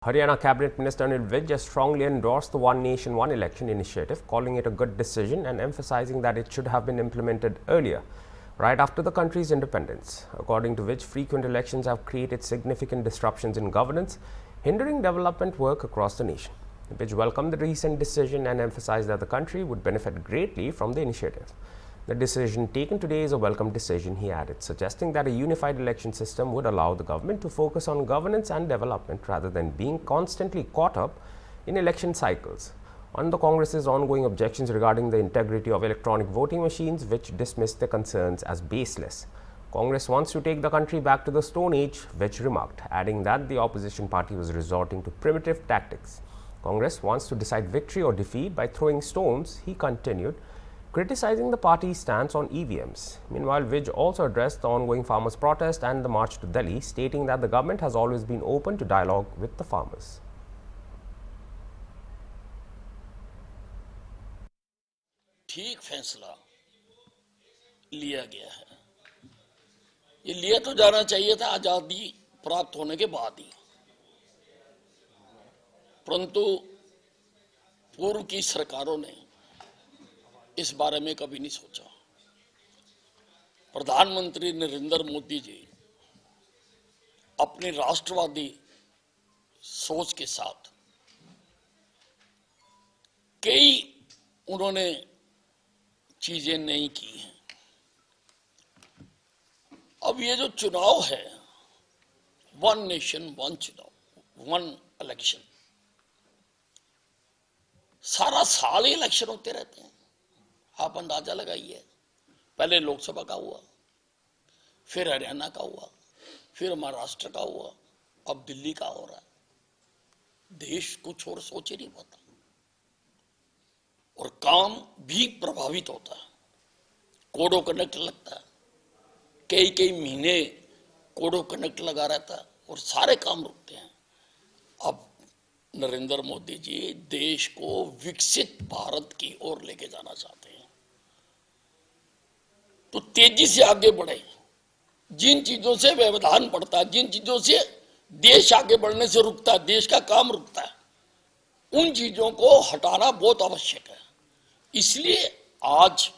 Haryana Cabinet Minister Anil Vij has strongly endorsed the One Nation, One Election initiative, calling it a good decision and emphasizing that it should have been implemented earlier, right after the country's independence. According to Vij, frequent elections have created significant disruptions in governance, hindering development work across the nation. Vij welcomed the recent decision and emphasized that the country would benefit greatly from the initiative. The decision taken today is a welcome decision, he added, suggesting that a unified election system would allow the government to focus on governance and development rather than being constantly caught up in election cycles. On the Congress's ongoing objections regarding the integrity of electronic voting machines, which dismissed the concerns as baseless. Congress wants to take the country back to the Stone Age, which remarked, adding that the opposition party was resorting to primitive tactics. Congress wants to decide victory or defeat by throwing stones, he continued, criticizing the party's stance on EVMs. Meanwhile, Vij also addressed the ongoing farmers' protest and the march to Delhi, stating that the government has always been open to dialogue with the farmers. ठीक फैसला लिया गया है। ये लिया तो जाना चाहिए था आजादी प्राप्त होने के बाद ही, परंतु पूर्व की सरकारों ने इस बारे में कभी नहीं सोचा। प्रधानमंत्री नरेंद्र मोदी जी अपनी राष्ट्रवादी सोच के साथ कई उन्होंने चीजें नहीं की हैं। अब ये जो चुनाव है, वन नेशन वन चुनाव, वन इलेक्शन, सारा साल ही इलेक्शन होते रहते हैं। आप अंदाजा लगाइए, पहले लोकसभा का हुआ, फिर हरियाणा का हुआ, फिर महाराष्ट्र का हुआ, अब दिल्ली का हो रहा है। देश कुछ और सोच ही नहीं पाता और काम भी प्रभावित होता है। कोड ऑफ कंडक्ट लगता है, कई कई महीने कोड ऑफ कंडक्ट लगा रहता है और सारे काम रुकते हैं। अब नरेंद्र मोदी जी देश को विकसित भारत की ओर लेके जाना चाहते हैं, तो तेजी से आगे बढ़े। जिन चीजों से व्यवधान पड़ता है, जिन चीजों से देश आगे बढ़ने से रुकता है, देश का काम रुकता है, उन चीजों को हटाना बहुत आवश्यक है। इसलिए आज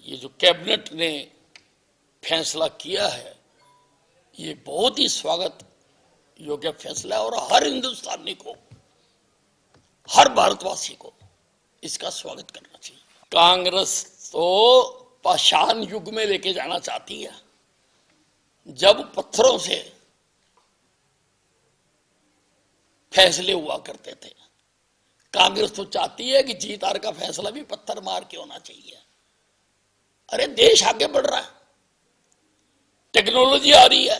ये जो कैबिनेट ने फैसला किया है, ये बहुत ही स्वागत योग्य फैसला है और हर हिंदुस्तानी को, हर भारतवासी को इसका स्वागत करना चाहिए। कांग्रेस तो पाषाण युग में लेके जाना चाहती है, जब पत्थरों से फैसले हुआ करते थे। कांग्रेस तो चाहती है कि जीत हार का फैसला भी पत्थर मार के होना चाहिए। अरे देश आगे बढ़ रहा है, टेक्नोलॉजी आ रही है,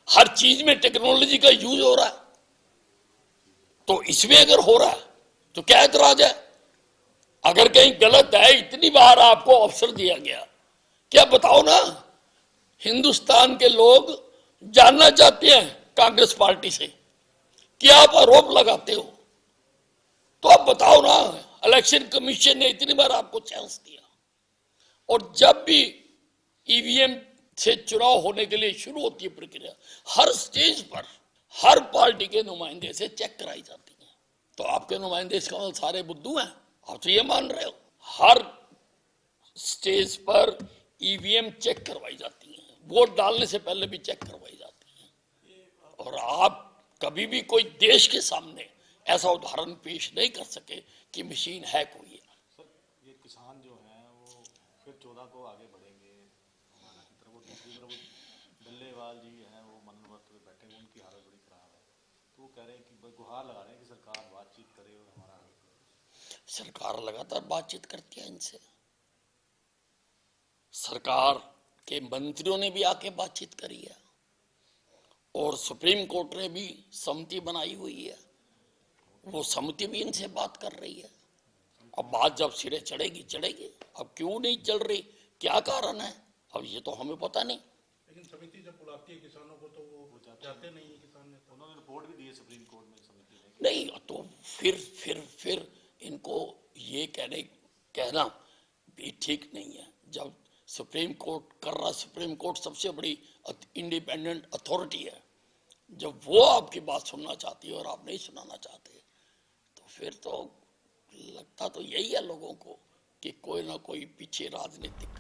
हर चीज में टेक्नोलॉजी का यूज हो रहा है, तो इसमें अगर हो रहा है तो क्या एतराज है? अगर कहीं गलत है, इतनी बार आपको अवसर दिया गया, क्या बताओ ना, हिंदुस्तान के लोग जानना चाहते हैं कांग्रेस पार्टी से कि आप आरोप लगाते हो, तो आप बताओ ना। इलेक्शन कमीशन ने इतनी बार आपको चांस दिया और जब भी ईवीएम से चुनाव होने के लिए शुरू होती है प्रक्रिया, हर स्टेज पर हर पार्टी के नुमाइंदे से चेक कराई जाती है। तो आपके नुमाइंदे इसका मतलब सारे बुद्धू हैं? आप तो ये मान रहे हो? हर स्टेज पर ईवीएम चेक करवाई जाती है, वोट डालने से पहले भी चेक करवाई जाती है। और आप कभी भी कोई देश के सामने ऐसा उदाहरण पेश नहीं कर सके कि मशीन हैक हुई है। सर, ये किसान जो हैं वो फिर 14 को आगे बढ़ेंगे हमारा की तरफ, दूसरी तरफ डल्लेवाल जी हैं, वो मनोवर्त पे बैठे हैं, उनकी हालत बड़ी खराब है, तो वो कह रहे हैं कि गुहार लगा रहे हैं कि सरकार बातचीत करे और हमारा हल करे। सरकार लगातार बातचीत करती है इनसे, सरकार के मंत्रियों ने भी आके बातचीत करी है और सुप्रीम कोर्ट ने भी समिति बनाई हुई है, वो समिति भी इनसे बात कर रही है। अब बात जब सिरे चढ़ेगी चढ़ेगी, अब क्यों नहीं चल रही, क्या कारण है, अब ये तो हमें पता नहीं। लेकिन समिति जब बुलाती है किसानों को तो वो जाते नहीं है किसान ने, तो उन्होंने रिपोर्ट भी दी है सुप्रीम कोर्ट में समिति ने। नहीं तो फिर इनको ये कहना भी ठीक नहीं है। जब सुप्रीम कोर्ट कर रहा, सुप्रीम कोर्ट सबसे बड़ी इंडिपेंडेंट अथॉरिटी है जब वो आपकी बात सुनना चाहती है और आप नहीं सुनाना चाहते, तो फिर तो लगता तो यही है लोगों को कि कोई ना कोई पीछे राजनीतिक